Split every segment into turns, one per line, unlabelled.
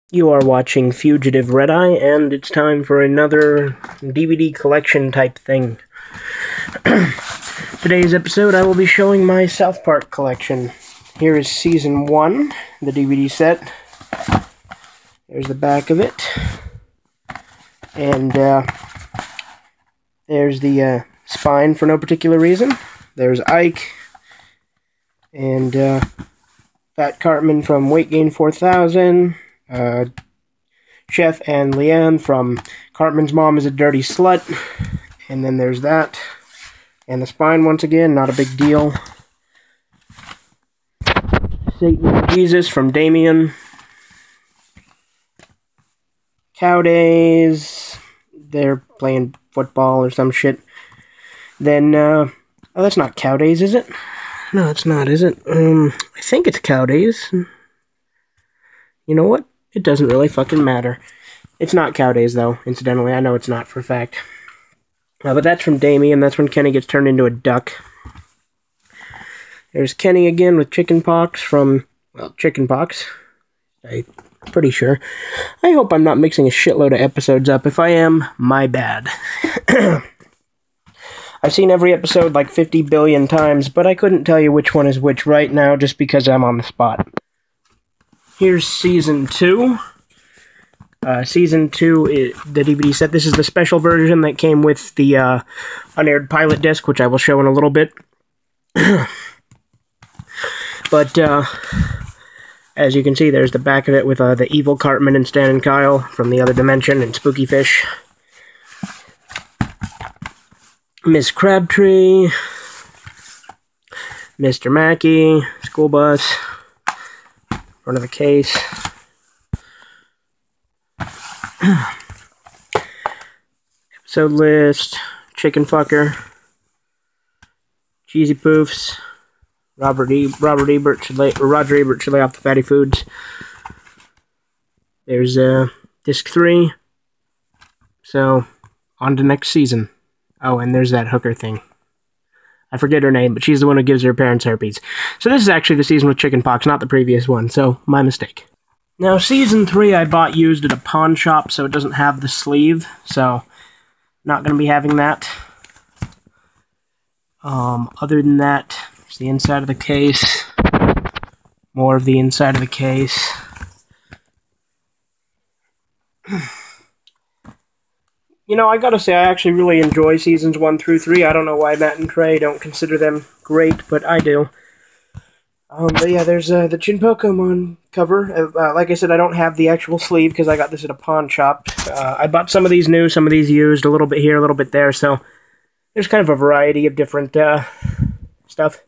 You are watching Fugitive Red Eye, and it's time for another DVD collection type thing. Today's episode, I will be showing my South Park collection. Here is Season 1, the DVD set. There's the back of it. And, there's the, spine for no particular reason. There's Ike. And, Fat Cartman from Weight Gain 4000. Chef and Leanne from Cartman's Mom is a Dirty Slut. And then there's that. And the spine once again, not a big deal. Satan and Jesus from Damien. Cow Days. They're playing football or some shit. Then, oh, that's not Cow Days, is it? No, it's not, is it? I think it's Cow Days. You know what? It doesn't really fucking matter. It's not Cow Days, though, incidentally. I know it's not for a fact. But that's from Damien. That's when Kenny gets turned into a duck. There's Kenny again with chickenpox from, well, chickenpox. I'm pretty sure. I hope I'm not mixing a shitload of episodes up. If I am, my bad. I've seen every episode like 50 billion times, but I couldn't tell you which one is which right now just because I'm on the spot. Here's Season 2. Season 2, the DVD set. This is the special version that came with the unaired pilot disc, which I will show in a little bit. But, as you can see, there's the back of it with the evil Cartman and Stan and Kyle from the other dimension and Spooky Fish. Miss Crabtree. Mr. Mackey. School bus. Front of the case. Episode list. Chicken Fucker. Cheesy Poofs. Roger Ebert should lay off the fatty foods. There's disc 3. So, on to next season. Oh, and there's that hooker thing. I forget her name, but she's the one who gives her parents herpes. So this is actually the season with chickenpox, not the previous one, so my mistake. Now, Season 3 I bought used at a pawn shop, so it doesn't have the sleeve, so not going to be having that. Other than that, it's the inside of the case. More of the inside of the case. You know, I gotta say, I actually really enjoy Seasons 1 through 3. I don't know why Matt and Trey don't consider them great, but I do. But yeah, there's the Chin Pokemon cover. Like I said, I don't have the actual sleeve because I got this at a pawn shop. I bought some of these new, some of these used, a little bit here, a little bit there, so there's kind of a variety of different stuff.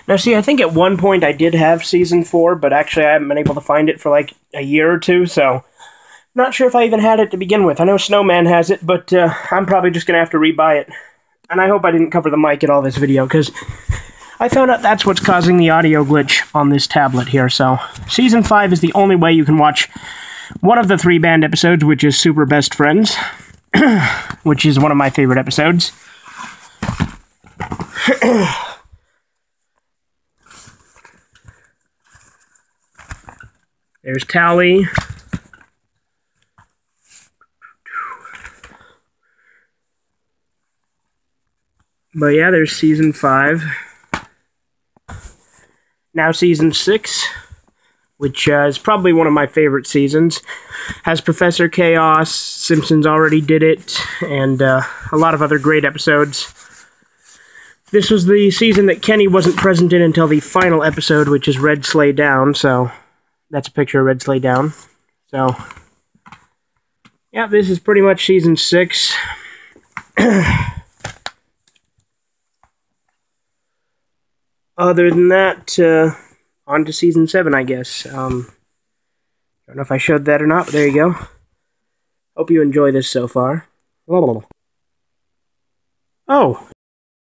Now, see, I think at one point I did have Season 4, but actually I haven't been able to find it for like a year or two, so not sure if I even had it to begin with. I know Snowman has it, but I'm probably just going to have to rebuy it. And I hope I didn't cover the mic at all this video, because I found out that's what's causing the audio glitch on this tablet here. So, Season 5 is the only way you can watch one of the 3 band episodes, which is Super Best Friends, which is one of my favorite episodes. There's Tally. But yeah, there's Season 5. Now Season 6, which is probably one of my favorite seasons. Has Professor Chaos, Simpsons Already Did It, and a lot of other great episodes. This was the season that Kenny wasn't present in until the final episode, which is Red Sleigh Down, so that's a picture of Red Sleigh Down. So, yeah, this is pretty much Season 6. Other than that, on to Season 7, I guess. Don't know if I showed that or not, but there you go. Hope you enjoy this so far. Oh!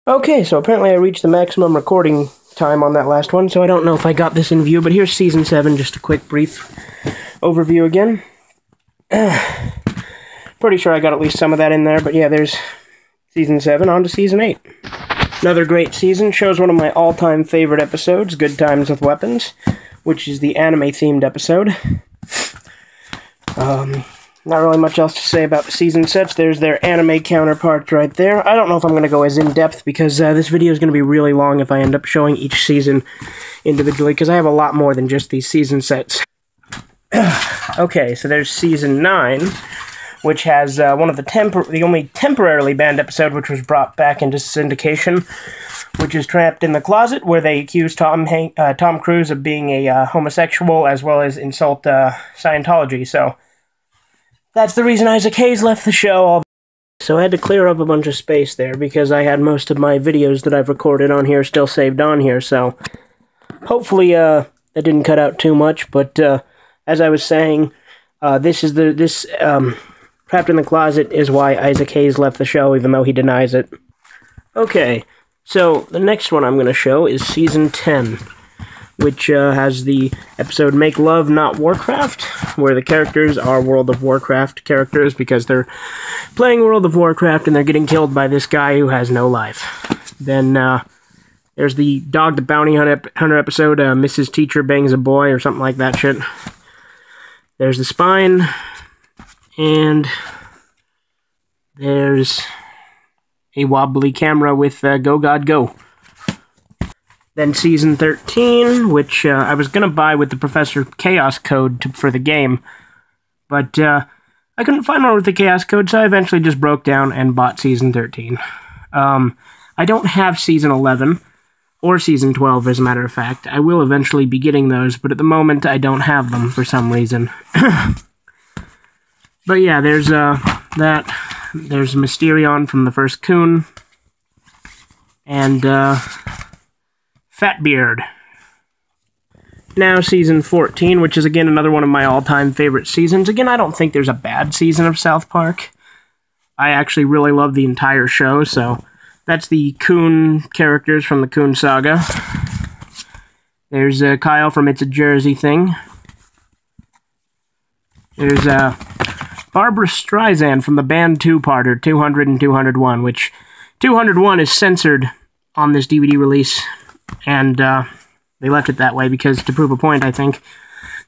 Okay, so apparently I reached the maximum recording time on that last one, so I don't know if I got this in view, but here's Season 7, just a quick brief overview again. Pretty sure I got at least some of that in there, but yeah, there's Season 7, on to Season 8. Another great season, shows one of my all-time favorite episodes, Good Times with Weapons, which is the anime-themed episode. Not really much else to say about the season sets. There's their anime counterparts right there. I don't know if I'm going to go as in-depth, because this video is going to be really long if I end up showing each season individually, because I have a lot more than just these season sets. Okay, so there's Season 9, which has one of the only temporarily banned episode which was brought back into syndication, which is Trapped in the Closet, where they accuse Tom Cruise of being a homosexual, as well as insult Scientology, so that's the reason Isaac Hayes left the show. So I had to clear up a bunch of space there, because I had most of my videos that I've recorded on here still saved on here, so hopefully that didn't cut out too much, but as I was saying, Trapped in the Closet is why Isaac Hayes left the show, even though he denies it. Okay, so the next one I'm going to show is Season 10, which has the episode Make Love, Not Warcraft, where the characters are World of Warcraft characters, because they're playing World of Warcraft and they're getting killed by this guy who has no life. Then there's the Dog the Bounty Hunter episode, Mrs. Teacher Bangs a Boy, or something like that shit. There's the Spine, and there's a wobbly camera with Go God Go. Then Season 13, which I was going to buy with the Professor Chaos code for the game, but I couldn't find one with the Chaos code, so I eventually just broke down and bought Season 13. I don't have Season 11, or Season 12, as a matter of fact. I will eventually be getting those, but at the moment I don't have them for some reason. But yeah, there's that. There's Mysterion from the first Coon, and Fatbeard. Now Season 14, which is again another one of my all-time favorite seasons. Again, I don't think there's a bad season of South Park. I actually really love the entire show, so that's the Coon characters from the Coon Saga. There's Kyle from It's a Jersey Thing. There's Barbara Streisand from the band two-parter, 200 and 201, which 201 is censored on this DVD release, and they left it that way because, to prove a point, I think.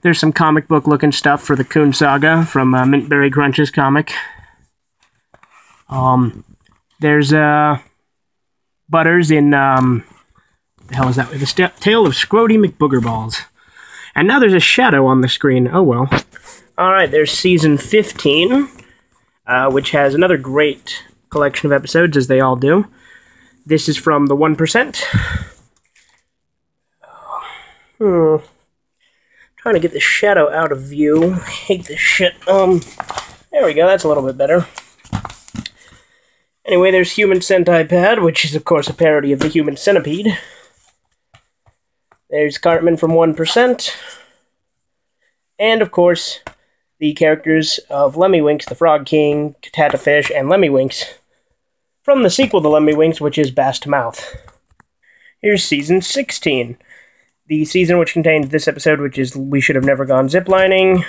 There's some comic book-looking stuff for the Coon Saga from Mintberry Crunch's comic. There's Butters in, the hell is that? The Tale of Scrody McBoogerballs. And now there's a shadow on the screen. Oh well. Alright, there's Season 15, which has another great collection of episodes, as they all do. This is from the 1%. Trying to get the shadow out of view. I hate this shit. There we go, that's a little bit better. Anyway, there's Human Centipede, which is, of course, a parody of the Human Centipede. There's Cartman from 1%. And, of course, the characters of Lemmywinks, the Frog King, Catatafish, and Lemmywinks from the sequel to Lemmywinks, which is Bass to Mouth. Here's Season 16. The season which contains this episode, which is We Should Have Never Gone Ziplining.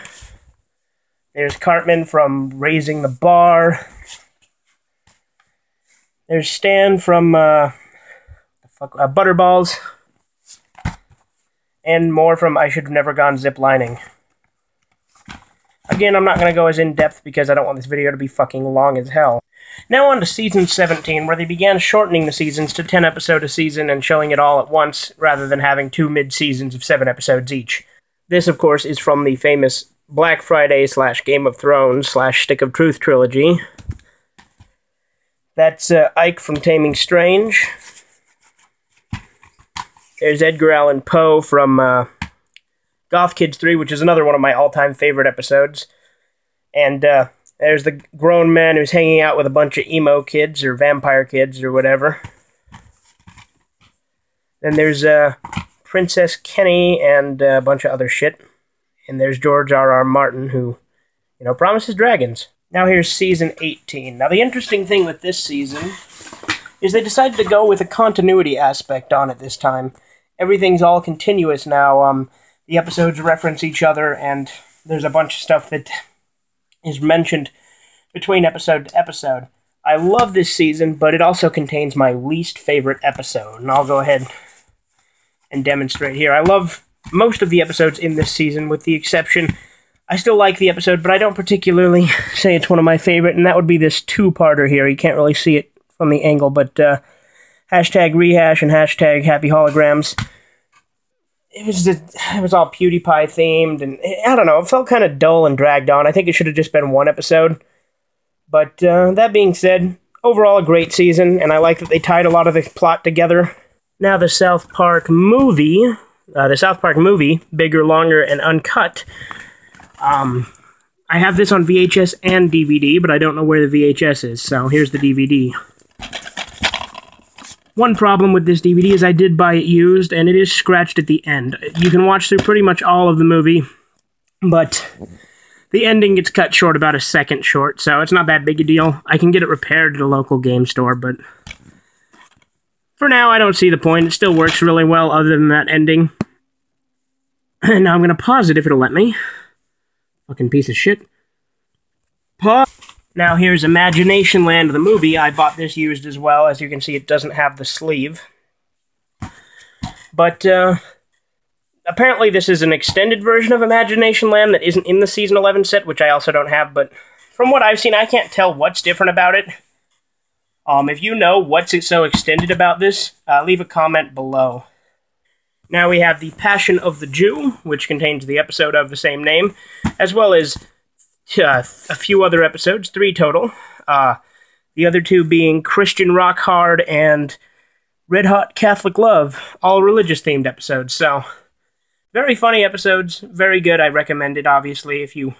There's Cartman from Raising the Bar. There's Stan from Butterballs. And more from I Should Have Never Gone Ziplining. Again, I'm not going to go as in-depth because I don't want this video to be fucking long as hell. Now on to Season 17, where they began shortening the seasons to 10 episodes a season and showing it all at once, rather than having 2 mid-seasons of 7 episodes each. This, of course, is from the famous Black Friday / Game of Thrones / Stick of Truth trilogy. That's Ike from Taming Strange. There's Edgar Allan Poe from Goth Kids 3, which is another one of my all-time favorite episodes. And there's the grown man who's hanging out with a bunch of emo kids, or vampire kids, or whatever. Then there's Princess Kenny and a bunch of other shit. And there's George R.R. Martin, who, you know, promises dragons. Now here's Season 18. Now the interesting thing with this season is they decided to go with a continuity aspect on it this time. Everything's all continuous now. The episodes reference each other, and there's a bunch of stuff that is mentioned between episode to episode. I love this season, but it also contains my least favorite episode, and I'll go ahead and demonstrate here. I love most of the episodes in this season, with the exception, I still like the episode, but I don't particularly say it's one of my favorite, and that would be this two-parter here. You can't really see it from the angle, but hashtag rehash and hashtag happy holograms. It was all PewDiePie themed, and I don't know, it felt kind of dull and dragged on. I think it should have just been one episode. But that being said, overall a great season, and I like that they tied a lot of the plot together. Now the South Park movie, Bigger, Longer, and Uncut. I have this on VHS and DVD, but I don't know where the VHS is, so here's the DVD. One problem with this DVD is I did buy it used, and it is scratched at the end. You can watch through pretty much all of the movie, but the ending gets cut short about a second short, so it's not that big a deal. I can get it repaired at a local game store, but for now I don't see the point. It still works really well other than that ending. And now I'm going to pause it if it'll let me. Fucking piece of shit. Pause. Now here's Imagination Land, the movie. I bought this used as well. As you can see, it doesn't have the sleeve. But apparently this is an extended version of Imagination Land that isn't in the Season 11 set, which I also don't have. But from what I've seen, I can't tell what's different about it. If you know what's so extended about this, leave a comment below. Now we have The Passion of the Jew, which contains the episode of the same name, as well as a few other episodes, 3 total. The other 2 being Christian Rock Hard and Red Hot Catholic Love, all religious-themed episodes. So, very funny episodes, very good. I recommend it, obviously, if you...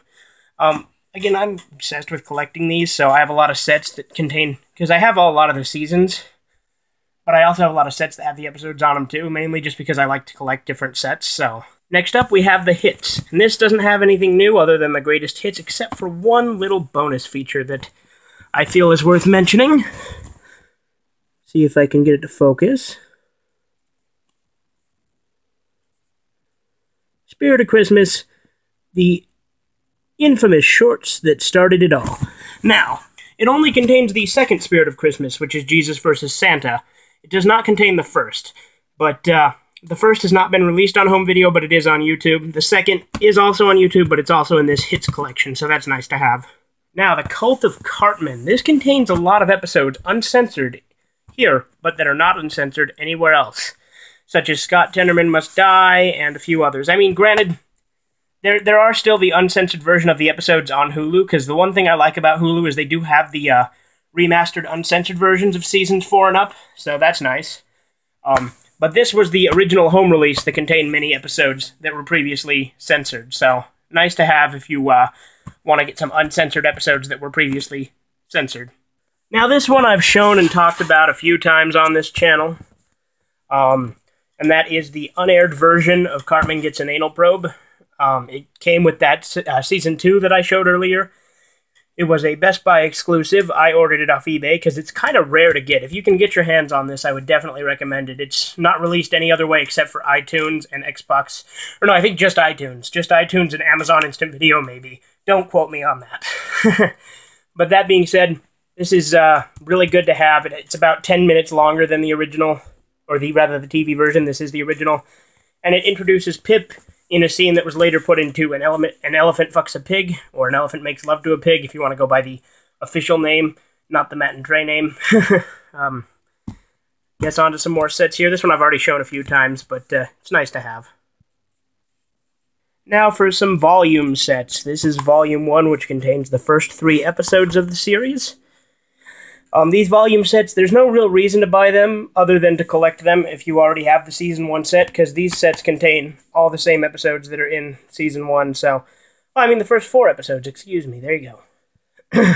again, I'm obsessed with collecting these, so I have a lot of sets that contain... Because I have a lot of the seasons, but I also have a lot of sets that have the episodes on them, too, mainly just because I like to collect different sets, so... Next up, we have the hits, and this doesn't have anything new other than the greatest hits, except for one little bonus feature that I feel is worth mentioning. See if I can get it to focus. Spirit of Christmas, the infamous shorts that started it all. Now, it only contains the second Spirit of Christmas, which is Jesus versus Santa. It does not contain the first, but, the first has not been released on home video, but it is on YouTube. The second is also on YouTube, but it's also in this hits collection, so that's nice to have. Now, the Cult of Cartman. This contains a lot of episodes uncensored here, but that are not uncensored anywhere else, such as Scott Tenorman Must Die and a few others. I mean, granted, there are still the uncensored version of the episodes on Hulu, because the one thing I like about Hulu is they do have the remastered uncensored versions of seasons 4 and up, so that's nice. But this was the original home release that contained many episodes that were previously censored. So, nice to have if you want to get some uncensored episodes that were previously censored. Now, this one I've shown and talked about a few times on this channel. And that is the unaired version of Cartman Gets an Anal Probe. It came with that Season 2 that I showed earlier. It was a Best Buy exclusive. I ordered it off eBay because it's kind of rare to get. If you can get your hands on this, I would definitely recommend it. It's not released any other way except for iTunes and Xbox. Or no, I think just iTunes. Just iTunes and Amazon Instant Video, maybe. Don't quote me on that. But that being said, this is really good to have. It's about 10 minutes longer than the original, or rather the TV version. This is the original. And it introduces Pip in a scene that was later put into an elephant fucks a pig, or an elephant makes love to a pig, if you want to go by the official name, not the Matt and Trey name. Guess on to some more sets here. This one I've already shown a few times, but it's nice to have. Now for some volume sets. This is Volume 1, which contains the first 3 episodes of the series. These volume sets, there's no real reason to buy them other than to collect them if you already have the Season 1 set, because these sets contain all the same episodes that are in Season 1, so... Well, I mean, the first 4 episodes, excuse me, there you go.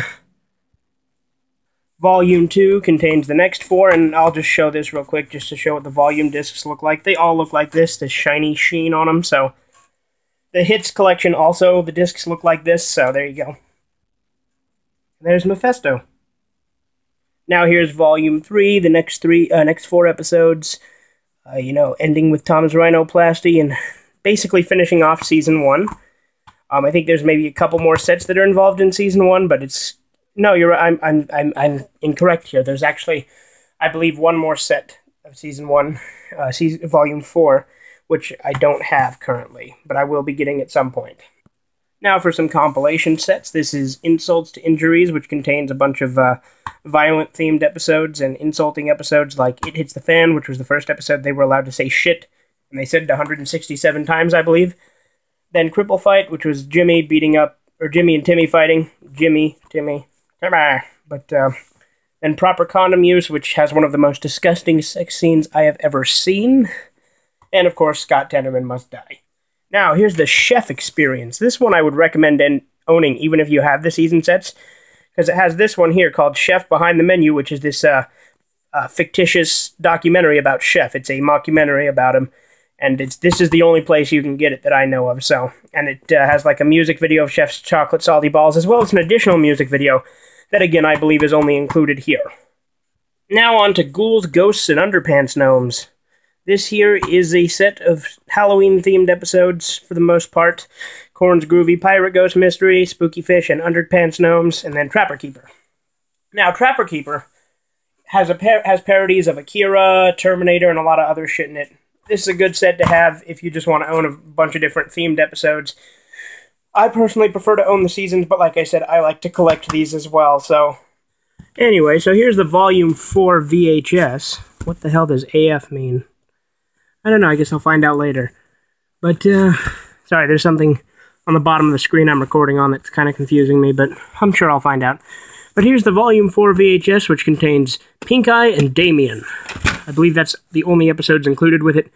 Volume 2 contains the next 4, and I'll just show this real quick just to show what the volume discs look like. They all look like this shiny sheen on them, so... The hits collection also, the discs look like this, so there you go. There's Mephisto. Now here's Volume 3, the next 4 episodes, ending with Tom's rhinoplasty and basically finishing off Season 1. I think there's maybe a couple more sets that are involved in Season 1, but it's... No, you're right, I'm incorrect here. There's actually, I believe, one more set of Season 1, Volume 4, which I don't have currently, but I will be getting at some point. Now for some compilation sets. This is Insults to Injuries, which contains a bunch of violent-themed episodes and insulting episodes like It Hits the Fan, which was the first episode they were allowed to say shit, and they said it 167 times, I believe. Then Cripple Fight, which was Jimmy and Timmy fighting. Timmy, come on. But, then Proper Condom Use, which has one of the most disgusting sex scenes I have ever seen. And, of course, Scott Tenorman Must Die. Now, here's the Chef Experience. This one I would recommend owning, even if you have the season sets, because it has this one here called Chef Behind the Menu, which is this fictitious documentary about Chef. It's a mockumentary about him, and this is the only place you can get it that I know of. So, and it has like a music video of Chef's chocolate salty balls, as well as an additional music video that, again, I believe is only included here. Now on to Ghouls, Ghosts, and Underpants Gnomes. This here is a set of Halloween-themed episodes, for the most part. Korn's Groovy Pirate Ghost Mystery, Spooky Fish, and Underpants Gnomes, and then Trapper Keeper. Now, Trapper Keeper has parodies of Akira, Terminator, and a lot of other shit in it. This is a good set to have if you just want to own a bunch of different themed episodes. I personally prefer to own the seasons, but like I said, I like to collect these as well, so... Anyway, so here's the Volume 4 VHS. What the hell does AF mean? I don't know, I guess I'll find out later. But, sorry, there's something on the bottom of the screen I'm recording on that's kind of confusing me, but I'm sure I'll find out. But here's the Volume 4 VHS, which contains Pink Eye and Damien. I believe that's the only episodes included with it,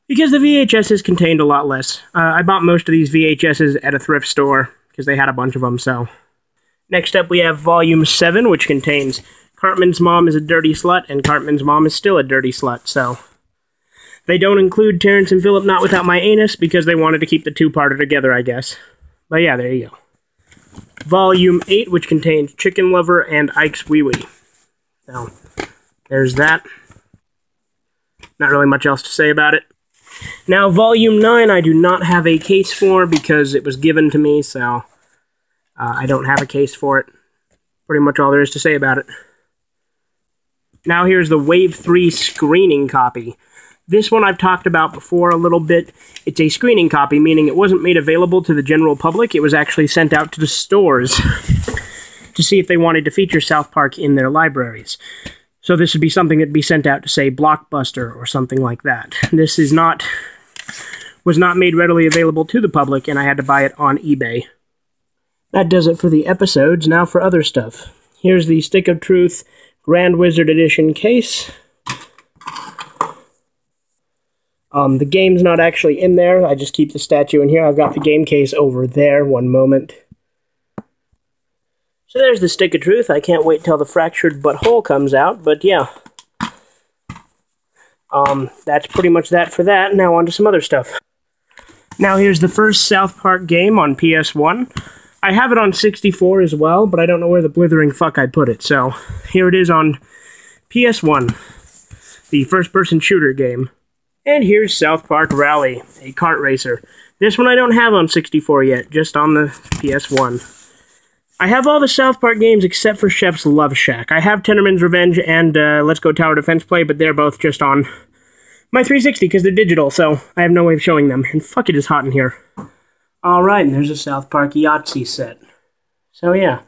because the VHSs contained a lot less. I bought most of these VHSs at a thrift store, because they had a bunch of them, so... Next up, we have Volume 7, which contains Cartman's Mom is a Dirty Slut, and Cartman's Mom is Still a Dirty Slut, so... They don't include Terrence and Philip Not Without My Anus, because they wanted to keep the two-parter together, I guess. But yeah, there you go. Volume 8, which contains Chicken Lover and Ike's Wee Wee. So, there's that. Not really much else to say about it. Now, Volume 9 I do not have a case for, because it was given to me, so... I don't have a case for it. Pretty much all there is to say about it. Now here's the Wave 3 screening copy. This one I've talked about before a little bit. It's a screening copy, meaning it wasn't made available to the general public. It was actually sent out to the stores to see if they wanted to feature South Park in their libraries. So this would be something that'd be sent out to, say, Blockbuster or something like that. This was not made readily available to the public, and I had to buy it on eBay. That does it for the episodes. Now for other stuff. Here's the Stick of Truth Grand Wizard Edition case. The game's not actually in there. I just keep the statue in here. I've got the game case over there. One moment. So there's the Stick of Truth. I can't wait till the Fractured Butthole comes out, but yeah. That's pretty much that for that. Now on to some other stuff. Now here's the first South Park game on PS1. I have it on 64 as well, but I don't know where the blithering fuck I put it, so here it is on PS1, the first-person shooter game. And here's South Park Rally, a kart racer. This one I don't have on 64 yet, just on the PS1. I have all the South Park games except for Chef's Love Shack. I have Tenorman's Revenge and Let's Go Tower Defense Play, but they're both just on my 360 because they're digital, so I have no way of showing them. And fuck, it is hot in here. Alright, and there's a South Park Yahtzee set. So yeah,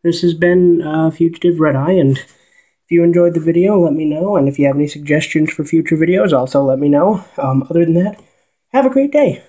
this has been Fugitive Red Eye, and if you enjoyed the video, let me know, and if you have any suggestions for future videos, also let me know. Other than that, have a great day.